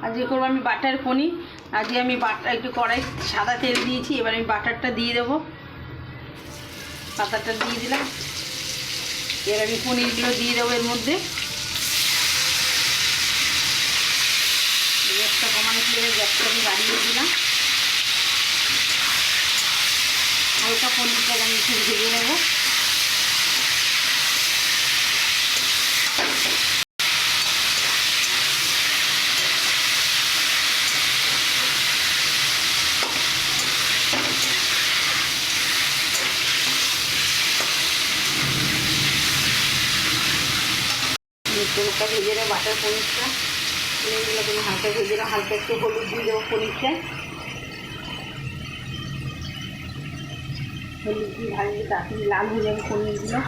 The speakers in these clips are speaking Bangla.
আজকে করবো আমি বাটার পনির। আজকে আমি একটু কড়াই সাদা তেল দিয়েছি, এবার আমি বাটারটা দিয়ে দেবো। বাটারটা দিয়ে দিলাম, এবার আমি পনিরগুলো দিয়ে দেবো এর মধ্যে। গ্যাসটা কমানো ছিল, গ্যাসটা আমি বাড়িয়ে দিলাম। হালকা পনিরটাকে আমি একটু ভেজে নেবো। পনিরটা ভেজে নেবো, বাটার পনিরগুলো তুমি হালকা ভেজে নেবো। হালকা একটু হলুদ দিয়ে দেবো পনিরটায়, হলুদ দিয়ে ভাজলে তাড়াতাড়ি লাল হয়ে যাবে পনিরগুলো।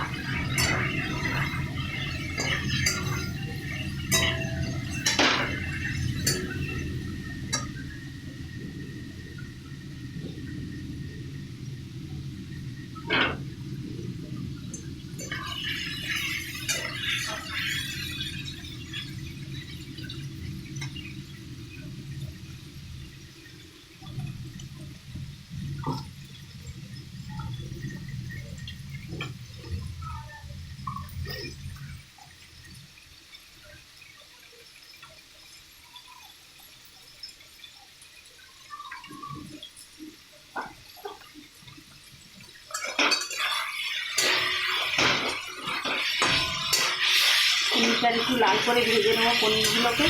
পনিরটা একটু লাল করে ভেজে নেবো পনিরগুলোকে।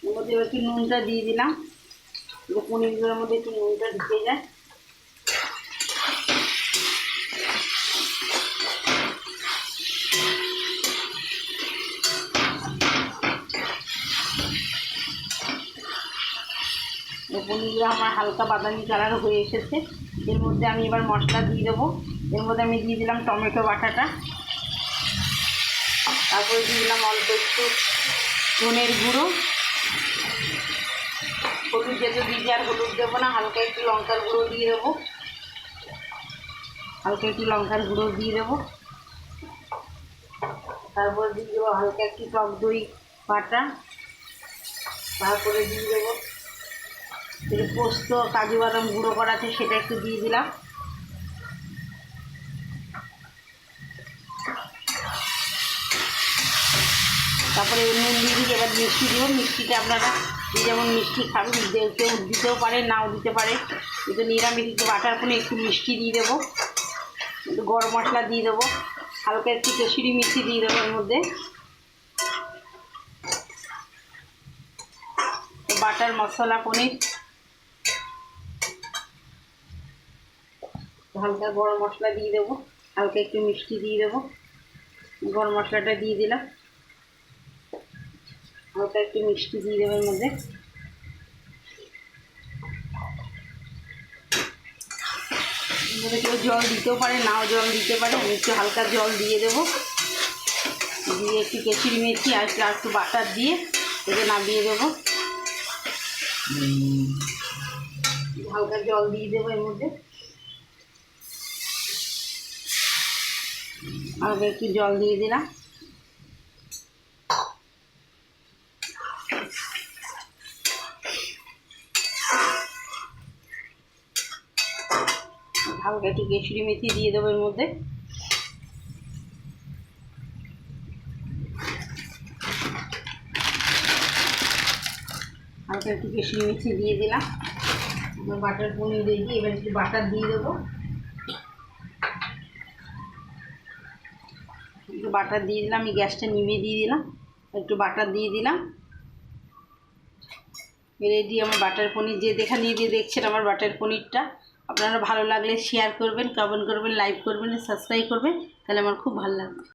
এর মধ্যে একটু নুনটা দিয়ে দিলাম, পনিরগুলোর মধ্যে একটু নুনটা ঢুকে যায়। পনিরগুলো আমার হালকা বাদামি কালার হয়ে এসেছে। এর মধ্যে আমি এবার মশলা দিয়ে দেবো। এর মধ্যে আমি দিয়ে দিলাম টমেটো বাটাটা, তারপরে দিয়ে দিলাম অল্প একটু ধনের গুঁড়ো, হলুদ যেহেতু দিয়েছি আর হলুদ দেবো না, হালকা একটু লঙ্কার গুঁড়ো দিয়ে দেবো। হালকা একটু লঙ্কার গুঁড়ো দিয়ে দেবো। তারপরে দিয়ে দেবো হালকা একটু টক দই বাটা। তারপরে দিয়ে দেবো পোস্ত কাজু বাদাম গুঁড়ো করা আছে, সেটা একটু দিয়ে দিলাম। তারপরে নুন দিয়ে দিই। এবার মিষ্টি দেবো। মিষ্টিটা আপনারা যেমন মিষ্টি খাবেন, কেউ দিতেও পারে, নাও দিতে পারে। কিন্তু নিরামিষ একটু বাটার পনির একটু মিষ্টি দিয়ে দেবো। একটু গরম মশলা দিয়ে দেবো, হালকা একটু কসুরি মিষ্টি দিয়ে দেবো এর মধ্যে। বাটার মশলা পনির, হালকা গরম মশলা দিয়ে দেবো, হালকা একটু মিষ্টি দিয়ে দেবো। গরম মশলাটা দিয়ে দিলাম, হালকা একটু মিষ্টি দিয়ে দেবো এর মধ্যে। কেউ জল দিতেও পারে, নাও জল দিতে পারে। আমি একটু হালকা জল দিয়ে দেবো, দিয়ে একটু কসুরি মেথি আর একটু বাটার দিয়ে এতে নামিয়ে দেবো। হালকা জল দিয়ে দেবো এর মধ্যে, হালকা একটু জল দিয়ে দিলাম। হালকা একটু কসুরি মেথি দিয়ে দেবো এর মধ্যে। হালকা একটু কসুরি মেথি দিয়ে দিলাম। বাটার পনির রেডি। এবার একটু বাটার দিয়ে দেবো। একটু বাটার দিয়ে দিলাম, আমি গ্যাসটা নিভিয়ে দিয়ে দিলাম। একটু বাটার দিয়ে দিলাম। রেডি আমার বাটার পনির। যে যেখানে দিয়ে দেখছেন আমার বাটার পনিরটা, আপনারা ভালো লাগলে শেয়ার করবেন, কমেন্ট করবেন, লাইক করবেন, সাবস্ক্রাইব করবেন, তাহলে আমার খুব ভালো লাগবে।